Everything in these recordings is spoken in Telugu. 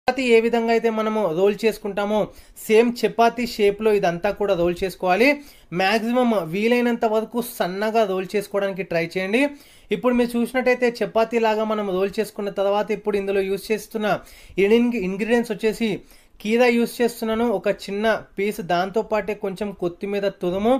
చపాతీ ఏ విధంగా అయితే మనము రోల్ చేసుకుంటామో సేమ్ చపాతీ షేప్లో ఇదంతా కూడా రోల్ చేసుకోవాలి. మ్యాక్సిమం వీలైనంత వరకు సన్నగా రోల్ చేసుకోవడానికి ట్రై చేయండి. ఇప్పుడు మీరు చూసినట్టయితే చపాతీ లాగా మనం రోల్ చేసుకున్న తర్వాత ఇప్పుడు ఇందులో యూజ్ చేస్తున్న ఇంగ్రీడియంట్స్ వచ్చేసి కీరా యూజ్ చేస్తున్నాను, ఒక చిన్న పీస్, దాంతోపాటే కొంచెం కొత్తిమీర తురుము,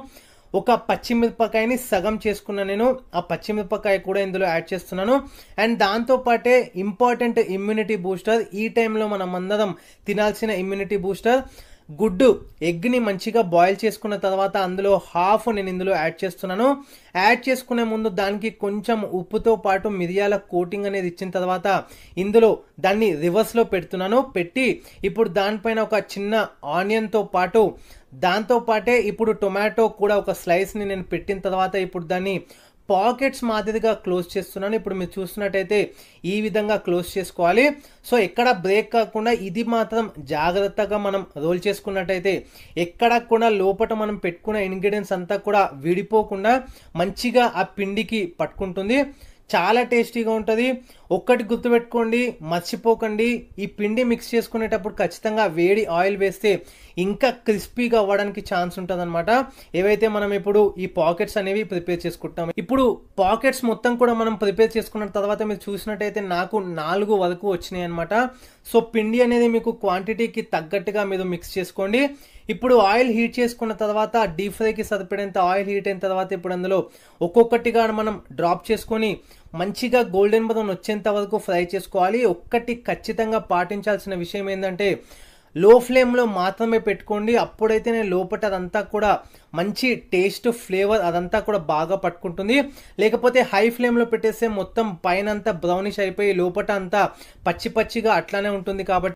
ఒక పచ్చిమిరపకాయని సగం చేసుకున్నా నేను, ఆ పచ్చిమిరపకాయ కూడా ఇందులో యాడ్ చేస్తున్నాను. అండ్ దాంతోపాటే ఇంపార్టెంట్ ఇమ్యూనిటీ బూస్టర్, ఈ టైంలో మనం అందరం తినాల్సిన ఇమ్యూనిటీ బూస్టర్, గుడ్డు ఎగ్ని మంచిగా బాయిల్ చేసుకున్న తర్వాత అందులో హాఫ్ నేను ఇందులో యాడ్ చేస్తున్నాను. యాడ్ చేసుకునే ముందు దానికి కొంచెం ఉప్పుతో పాటు మిరియాల కోటింగ్ అనేది ఇచ్చిన తర్వాత ఇందులో దాన్ని రివర్స్లో పెడుతున్నాను. పెట్టి ఇప్పుడు దానిపైన ఒక చిన్న ఆనియన్తో పాటు దాంతోపాటే ఇప్పుడు టొమాటో కూడా ఒక స్లైస్ని నేను పెట్టిన తర్వాత ఇప్పుడు దాన్ని పాకెట్స్ మాదిరిగా క్లోజ్ చేస్తున్నాను. ఇప్పుడు మీరు చూస్తున్నట్టయితే ఈ విధంగా క్లోజ్ చేసుకోవాలి. సో ఎక్కడ బ్రేక్ కాకుండా ఇది మాత్రం జాగ్రత్తగా మనం రోల్ చేసుకున్నట్టయితే ఎక్కడ కూడా లోపల మనం పెట్టుకున్న ఇంగ్రీడియంట్స్ అంతా కూడా విడిపోకుండా మంచిగా ఆ పిండికి పట్టుకుంటుంది. చాలా టేస్టీగా ఉంటుంది. ఒక్కటి గుర్తుపెట్టుకోండి, మర్చిపోకండి, ఈ పిండి మిక్స్ చేసుకునేటప్పుడు ఖచ్చితంగా వేడి ఆయిల్ వేస్తే ఇంకా క్రిస్పీగా అవ్వడానికి ఛాన్స్ ఉంటుంది అనమాట. ఏవైతే మనం ఇప్పుడు ఈ పాకెట్స్ అనేవి ప్రిపేర్ చేసుకుంటాం. ఇప్పుడు పాకెట్స్ మొత్తం కూడా మనం ప్రిపేర్ చేసుకున్న తర్వాత మీరు చూసినట్టయితే నాకు 4 వరకు వచ్చినాయి అనమాట. సో పిండి అనేది మీకు క్వాంటిటీకి తగ్గట్టుగా మీరు మిక్స్ చేసుకోండి. ఇప్పుడు ఆయిల్ హీట్ చేసుకున్న తర్వాత డీప్ ఫ్రైకి సరిపడేంత ఆయిల్ హీట్ అయిన తర్వాత ఇప్పుడు అందులో ఒక్కొక్కటిగా మనం డ్రాప్ చేసుకొని మంచిగా గోల్డెన్ బ్రౌన్ వచ్చేంత వరకు ఫ్రై చేసుకోవాలి. ఒక్కటి ఖచ్చితంగా పాటించాల్సిన విషయం ఏంటంటే లో ఫ్లేమ్లో మాత్రమే పెట్టుకోండి. అప్పుడైతే నేను లోపల అదంతా కూడా మంచి టేస్ట్ ఫ్లేవర్ అదంతా కూడా బాగా పట్టుకుంటుంది. లేకపోతే హై ఫ్లేమ్లో పెట్టేస్తే మొత్తం పైన అంతా బ్రౌనిష్ అయిపోయి లోపల అంతా పచ్చి పచ్చిగా అట్లానే ఉంటుంది. కాబట్టి